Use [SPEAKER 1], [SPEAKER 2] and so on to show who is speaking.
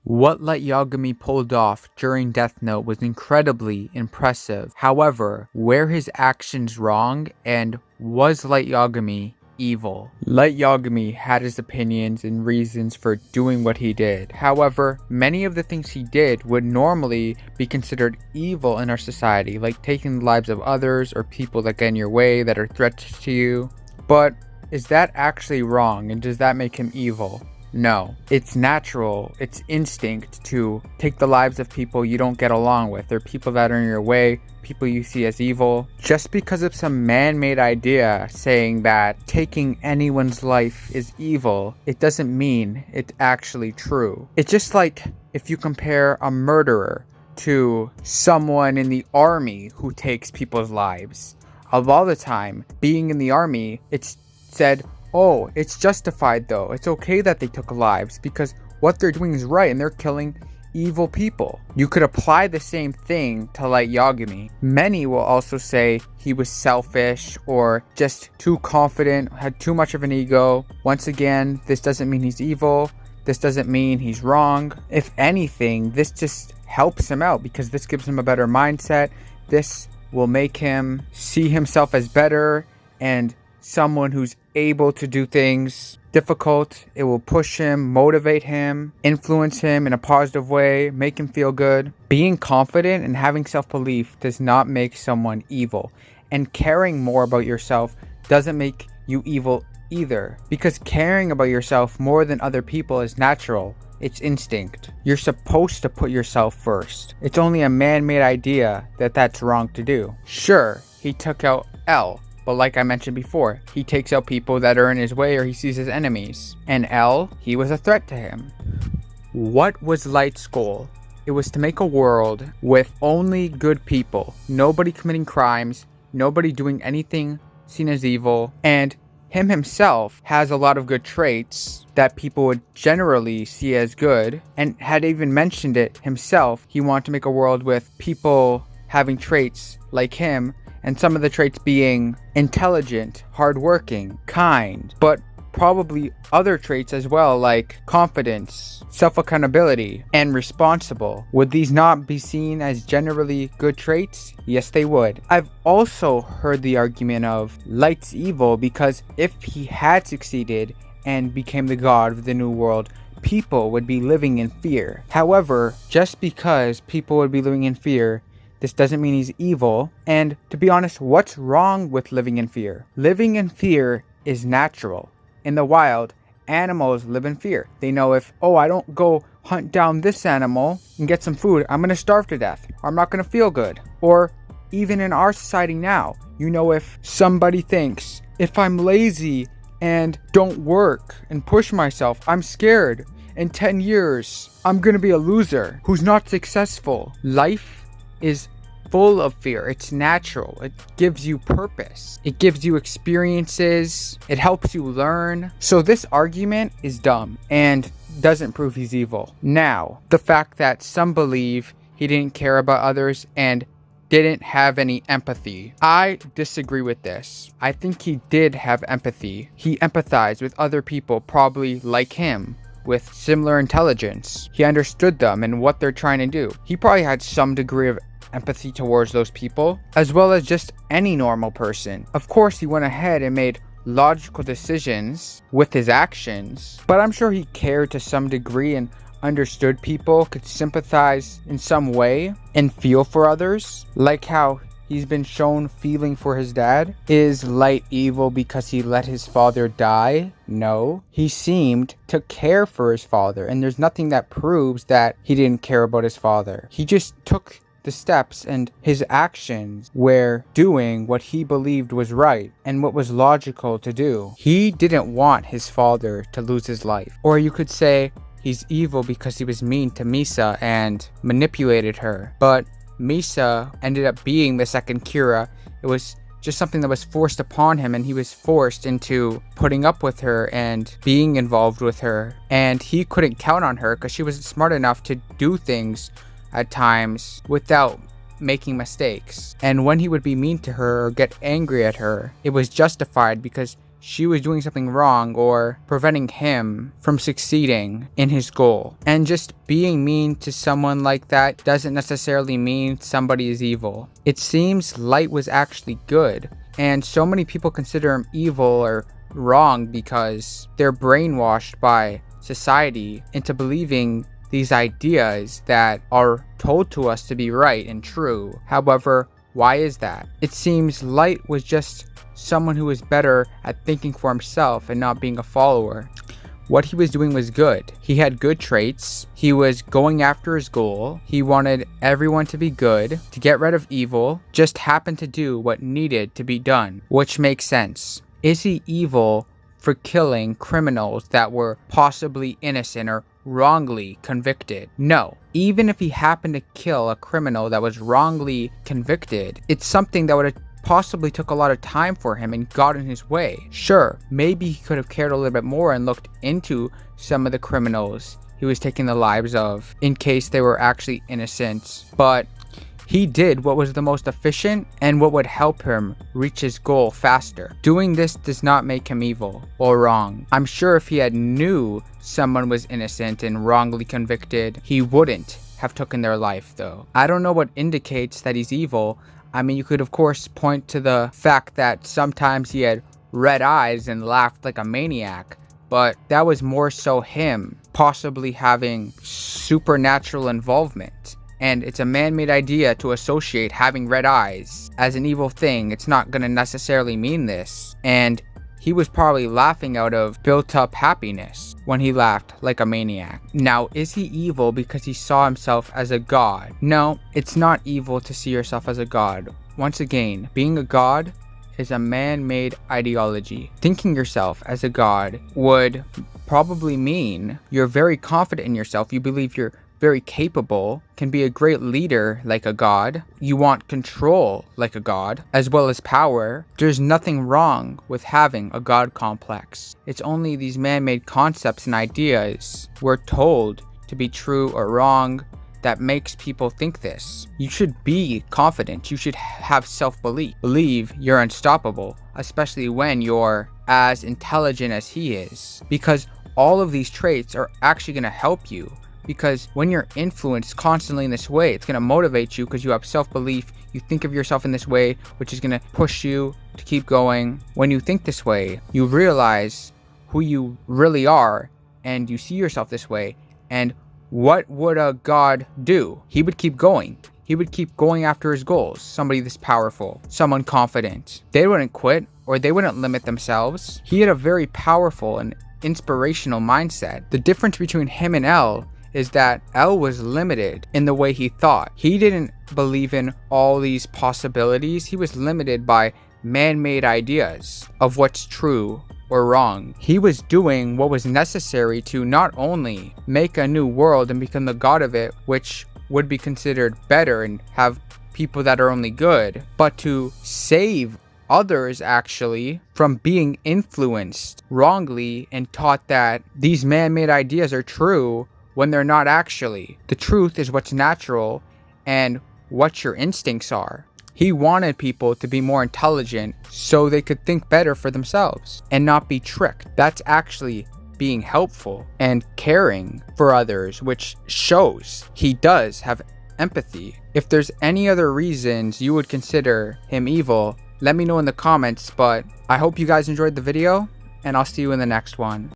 [SPEAKER 1] What Light Yagami pulled off during Death Note was incredibly impressive. However, were his actions wrong, and was Light Yagami evil? Light Yagami had his opinions and reasons for doing what he did. However, many of the things he did would normally be considered evil in our society, like taking the lives of others or people that get in your way that are threats to you. But is that actually wrong, and does that make him evil? No. It's natural, it's instinct to take the lives of people you don't get along with, or people that are in your way, people you see as evil. Just because of some man-made idea saying that taking anyone's life is evil, it doesn't mean it's actually true. It's just like if you compare a murderer to someone in the army who takes people's lives. A lot of the time, being in the army, it's said, oh, it's justified though. It's okay that they took lives because what they're doing is right and they're killing evil people. You could apply the same thing to Light Yagami. Many will also say he was selfish or just too confident, had too much of an ego. Once again, this doesn't mean he's evil. This doesn't mean he's wrong. If anything, this just helps him out because this gives him a better mindset. This will make him see himself as better and someone who's able to do things difficult. It will push him, motivate him, influence him in a positive way, make him feel good. Being confident and having self-belief does not make someone evil. And caring more about yourself doesn't make you evil either. Because caring about yourself more than other people is natural. It's instinct. You're supposed to put yourself first. It's only a man-made idea that that's wrong to do. Sure, he took out L. But like I mentioned before, he takes out people that are in his way or he sees as enemies. And L, he was a threat to him. What was Light's goal? It was to make a world with only good people. Nobody committing crimes, nobody doing anything seen as evil. And him himself has a lot of good traits that people would generally see as good. And had even mentioned it himself, he wanted to make a world with people having traits like him. And some of the traits being intelligent, hardworking, kind, but probably other traits as well like confidence, self-accountability, and responsible. Would these not be seen as generally good traits? Yes, they would. I've also heard the argument of Light's evil because if he had succeeded and became the god of the new world, people would be living in fear. However, just because people would be living in fear, this doesn't mean he's evil. And to be honest, what's wrong with living in fear? Living in fear is natural. In the wild, animals live in fear. They know if, oh, I don't go hunt down this animal and get some food, I'm going to starve to death. Or I'm not going to feel good. Or even in our society now, you know, if somebody thinks, if I'm lazy and don't work and push myself, I'm scared. In 10 years, I'm going to be a loser who's not successful. Life is full of fear. It's natural. It gives you purpose. It gives you experiences. It helps you learn. So this argument is dumb and doesn't prove he's evil. Now, the fact that some believe he didn't care about others and didn't have any empathy. I disagree with this. I think he did have empathy. He empathized with other people probably like him, with similar intelligence. He understood them and what they're trying to do. He probably had some degree of empathy towards those people, as well as just any normal person. Of course, he went ahead and made logical decisions with his actions, but I'm sure he cared to some degree and understood people, could sympathize in some way and feel for others, like how he's been shown feeling for his dad. Is Light evil because he let his father die? No. He seemed to care for his father, and there's nothing that proves that he didn't care about his father. He just took the steps, and his actions were doing what he believed was right and what was logical to do. He didn't want his father to lose his life. Or you could say he's evil because he was mean to Misa and manipulated her. But Misa ended up being the second Kira. It was just something that was forced upon him, and he was forced into putting up with her and being involved with her. And he couldn't count on her because she wasn't smart enough to do things at times without making mistakes. And when he would be mean to her or get angry at her, it was justified because she was doing something wrong or preventing him from succeeding in his goal. And just being mean to someone like that doesn't necessarily mean somebody is evil. It seems Light was actually good, and so many people consider him evil or wrong because they're brainwashed by society into believing these ideas that are told to us to be right and true. However, why is that? It seems Light was just someone who was better at thinking for himself and not being a follower. What he was doing was good. He had good traits. He was going after his goal. He wanted everyone to be good, to get rid of evil, just happened to do what needed to be done, which makes sense. Is he evil for killing criminals that were possibly innocent or wrongly convicted? No. Even if he happened to kill a criminal that was wrongly convicted, it's something that would have possibly took a lot of time for him and got in his way. Sure, maybe he could have cared a little bit more and looked into some of the criminals he was taking the lives of in case they were actually innocent, but he did what was the most efficient and what would help him reach his goal faster. Doing this does not make him evil or wrong. I'm sure if he had knew someone was innocent and wrongly convicted, he wouldn't have taken their life though. I don't know what indicates that he's evil. I mean, you could of course point to the fact that sometimes he had red eyes and laughed like a maniac, but that was more so him possibly having supernatural involvement. And it's a man-made idea to associate having red eyes as an evil thing. It's not going to necessarily mean this. And he was probably laughing out of built-up happiness when he laughed like a maniac. Now, is he evil because he saw himself as a god? No, it's not evil to see yourself as a god. Once again, being a god is a man-made ideology. Thinking yourself as a god would probably mean you're very confident in yourself. You believe you're very capable, can be a great leader like a god. You want control like a god, as well as power. There's nothing wrong with having a god complex. It's only these man-made concepts and ideas we're told to be true or wrong that makes people think this. You should be confident. You should have self-belief. Believe you're unstoppable, especially when you're as intelligent as he is, because all of these traits are actually going to help you. Because when you're influenced constantly in this way, it's going to motivate you because you have self-belief. You think of yourself in this way, which is going to push you to keep going. When you think this way, you realize who you really are and you see yourself this way. And what would a god do? He would keep going. He would keep going after his goals. Somebody this powerful, someone confident. They wouldn't quit or they wouldn't limit themselves. He had a very powerful and inspirational mindset. The difference between him and L is that L was limited in the way he thought. He didn't believe in all these possibilities. He was limited by man-made ideas of what's true or wrong. He was doing what was necessary to not only make a new world and become the god of it, which would be considered better and have people that are only good, but to save others actually from being influenced wrongly and taught that these man-made ideas are true when they're not actually. The truth is what's natural and what your instincts are. He wanted people to be more intelligent so they could think better for themselves and not be tricked. That's actually being helpful and caring for others, which shows he does have empathy. If there's any other reasons you would consider him evil, let me know in the comments, but I hope you guys enjoyed the video and I'll see you in the next one.